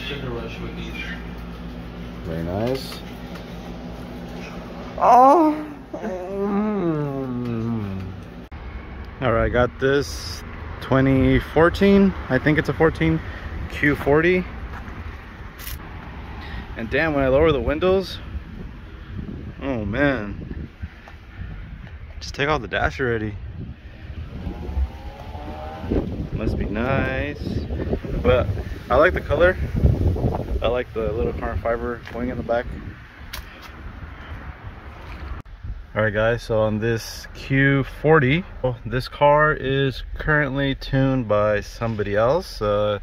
sugar rush with these. Very nice. Oh. All right, I got this 2014. I think it's a 14 Q40. And damn, when I lower the windows, oh man, just take off the dash already. Must be nice. But I like the color. I like the little carbon fiber wing in the back. Alright guys, so on this Q40, this car is currently tuned by somebody else. I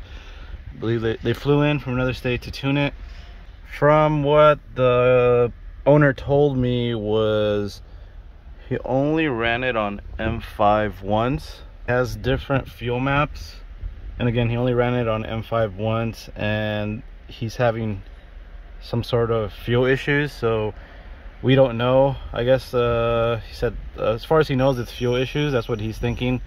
believe they flew in from another state to tune it. From what the owner told me was he only ran it on M5 once. It has different fuel maps, and again, he only ran it on M5 once, and he's having some sort of fuel issues, so we don't know. I guess he said as far as he knows it's fuel issues. That's what he's thinking.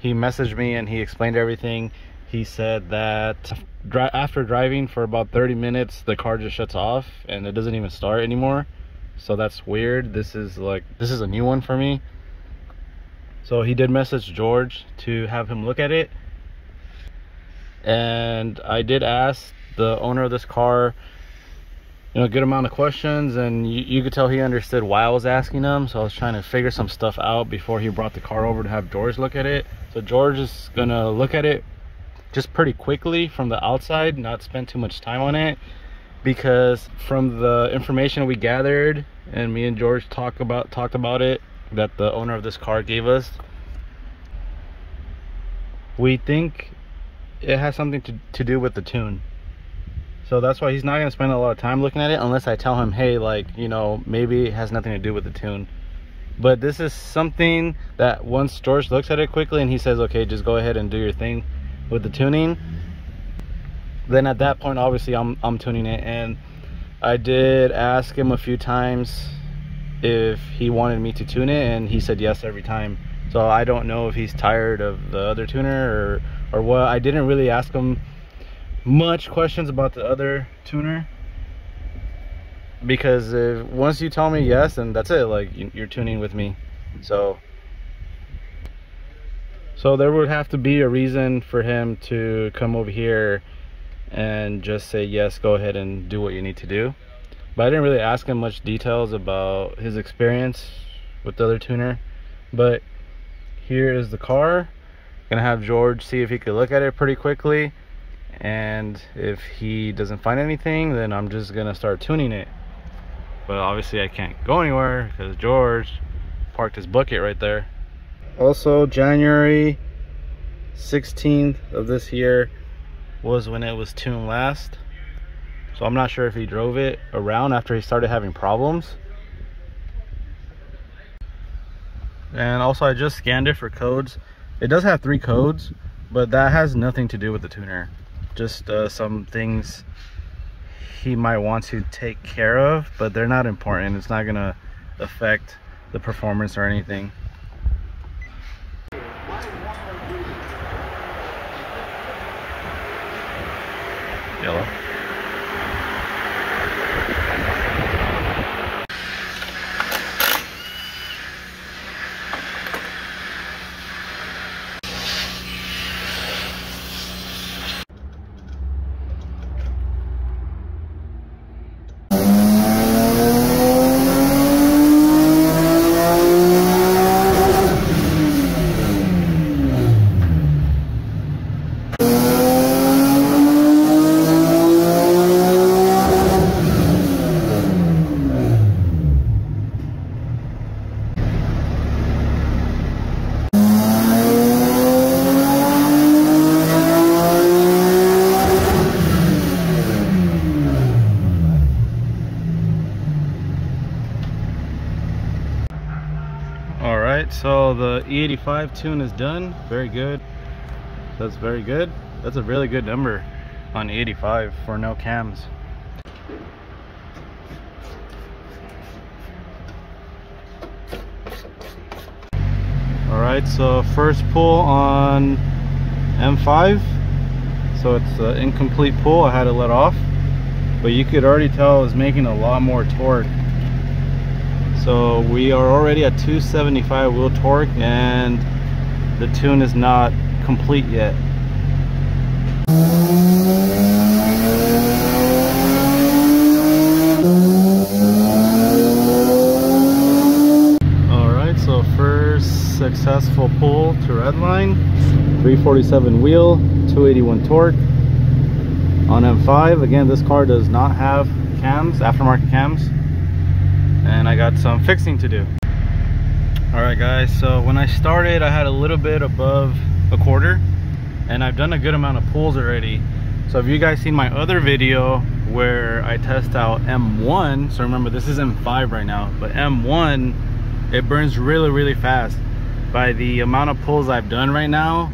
He messaged me and he explained everything. He said that after driving for about 30 minutes the car just shuts off and it doesn't even start anymore. So that's weird. This is a new one for me. So he did message George to have him look at it, and I did ask the owner of this car, you know, a good amount of questions, and you could tell he understood why I was asking him. So I was trying to figure some stuff out before he brought the car over to have George look at it. So George is gonna look at it just pretty quickly from the outside, not spend too much time on it, because from the information we gathered and me and George talked about it that the owner of this car gave us, we think it has something to do with the tune. So that's why he's not going to spend a lot of time looking at it unless I tell him, hey, like, you know, maybe it has nothing to do with the tune. But this is something that once George looks at it quickly and he says, okay, just go ahead and do your thing with the tuning, then at that point obviously I'm tuning it. And I did ask him a few times if he wanted me to tune it, and he said yes every time. So I don't know if he's tired of the other tuner or what. I didn't really ask him much questions about the other tuner, because once you tell me yes, and that's it, like you're tuning with me. So there would have to be a reason for him to come over here and just say yes, go ahead and do what you need to do. But I didn't really ask him much details about his experience with the other tuner. But here is the car. Gonna have George see if he could look at it pretty quickly, and if he doesn't find anything, then I'm just gonna start tuning it. But obviously I can't go anywhere because George parked his bucket right there. Also, January 16th of this year was when it was tuned last. So I'm not sure if he drove it around after he started having problems. And also I just scanned it for codes. It does have 3 codes, but that has nothing to do with the tuner. Just some things he might want to take care of, but they're not important. It's not gonna affect the performance or anything. Yellow. So the E85 tune is done. Very good. That's very good. That's a really good number on E85 for no cams. Alright, so first pull on M5. so it's an incomplete pull. I had to let off, but you could already tell it's making a lot more torque. So we are already at 275 wheel torque, and the tune is not complete yet. Alright, so first successful pull to redline. 347 wheel, 281 torque on M5. Again, this car does not have cams, aftermarket cams, and I got some fixing to do. Alright guys, so when I started I had a little bit above a quarter, and I've done a good amount of pulls already. So if you guys seen my other video where I test out M1, so remember this is M5 right now, but M1, it burns really fast. By the amount of pulls I've done right now,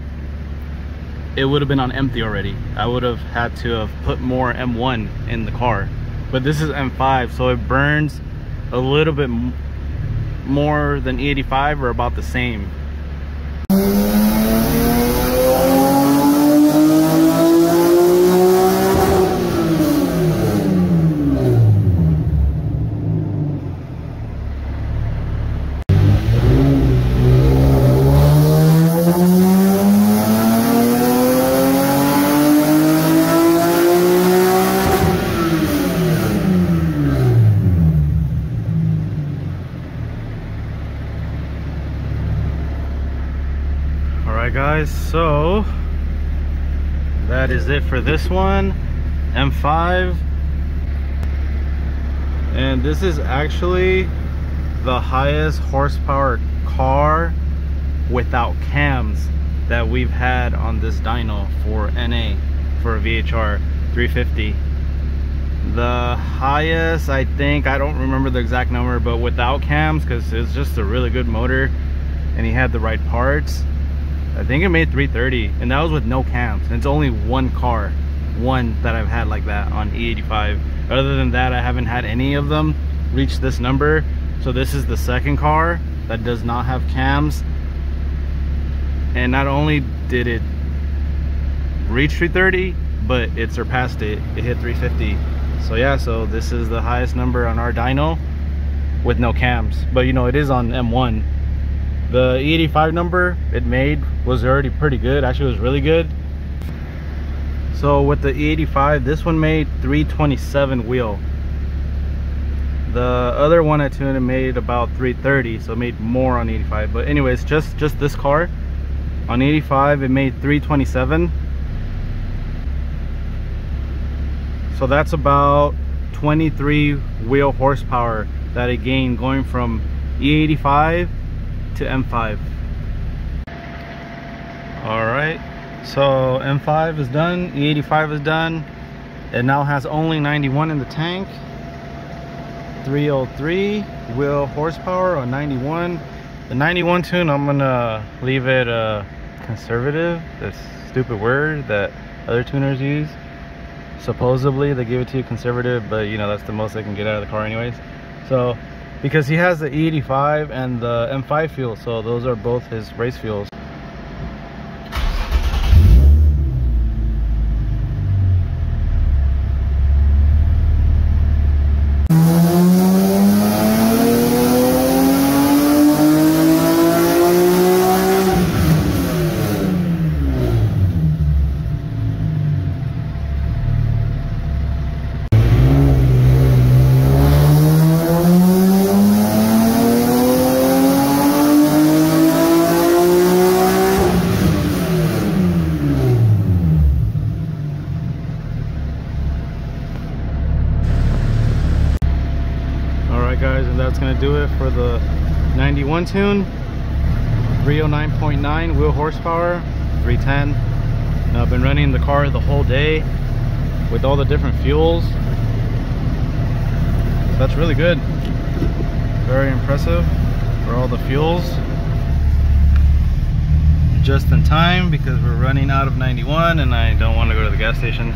it would have been on empty already. I would have had to have put more M1 in the car, but this is M5, so it burns a little bit more than E85, or about the same. Guys, so that is it for this one, M5. And this is actually the highest horsepower car without cams that we've had on this dyno for NA, for a VHR 350. The highest, I think, I don't remember the exact number, but without cams, because it's just a really good motor and he had the right parts, I think it made 330, and that was with no cams. And it's only one car, one that I've had like that on E85. Other than that, I haven't had any of them reach this number. So this is the second car that does not have cams, and not only did it reach 330, but it surpassed it. It hit 350. So yeah, so this is the highest number on our dyno with no cams, but you know, it is on M1. The E85 number it made was already pretty good. Actually, it was really good. So with the E85, this one made 327 wheel. The other one I tuned made about 330, so it made more on 85. But anyways, just this car on 85, it made 327. So that's about 23 wheel horsepower that it gained going from E85 to M5. All right, so M5 is done, E85 is done. It now has only 91 in the tank. 303 wheel horsepower on 91. The 91 tune, I'm gonna leave it conservative. That's a stupid word that other tuners use. Supposedly they give it to you conservative, but you know, that's the most they can get out of the car anyways. So because he has the E85 and the M5 fuel, so those are both his race fuels. Guys, and that's gonna do it for the 91 tune. 309.9 wheel horsepower, 310. Now I've been running the car the whole day with all the different fuels. So that's really good. Very impressive for all the fuels. Just in time because we're running out of 91 and I don't want to go to the gas station.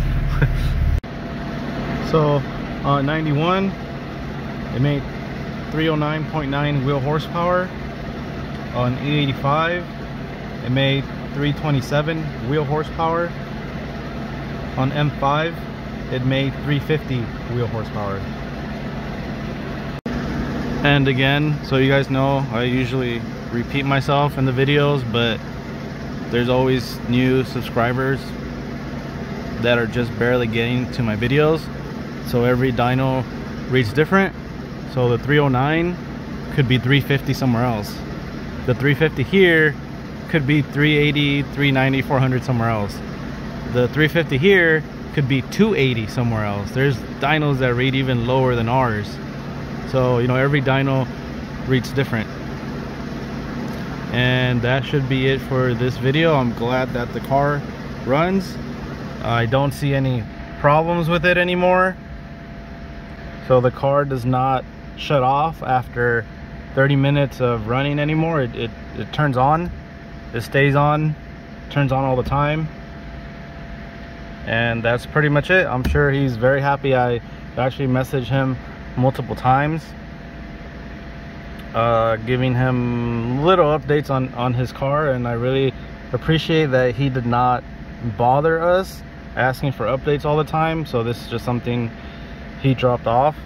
So on 91, it made 309.9 wheel horsepower. On E85, it made 327 wheel horsepower. on M5 it made 350 wheel horsepower. And again, so you guys know, I usually repeat myself in the videos, but there's always new subscribers that are just barely getting to my videos. So every dyno reads different. So the 309 could be 350 somewhere else. The 350 here could be 380, 390, 400 somewhere else. The 350 here could be 280 somewhere else. There's dynos that read even lower than ours. So, you know, every dyno reads different. And that should be it for this video. I'm glad that the car runs. I don't see any problems with it anymore. So the car does not shut off after 30 minutes of running anymore. It turns on, it stays on, turns on all the time. And that's pretty much it. I'm sure he's very happy. I actually messaged him multiple times, giving him little updates on his car, and I really appreciate that he did not bother us asking for updates all the time. So this is just something he dropped off.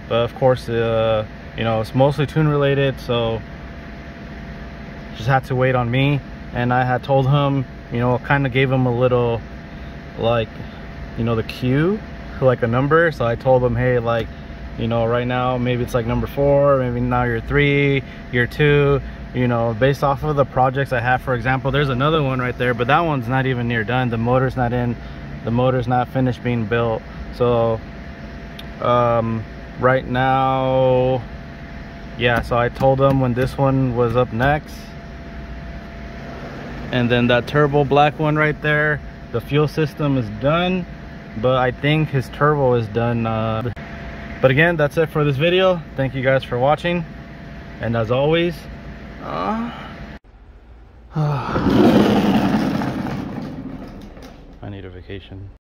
But of course, you know, it's mostly tune related, so just had to wait on me. And I had told him, you know, kind of gave him a little, like, you know, the cue, like a number. So I told him, hey, like, you know, right now maybe it's like number 4, maybe now you're 3, you're 2, you know, based off of the projects I have. For example, there's another one right there, but that one's not even near done. The motor's not in, the motor's not finished being built. So right now, yeah, so I told him when this one was up next. And then that turbo black one right there, the fuel system is done, but I think his turbo is done. But again, that's it for this video. Thank you guys for watching, and as always, I need a vacation.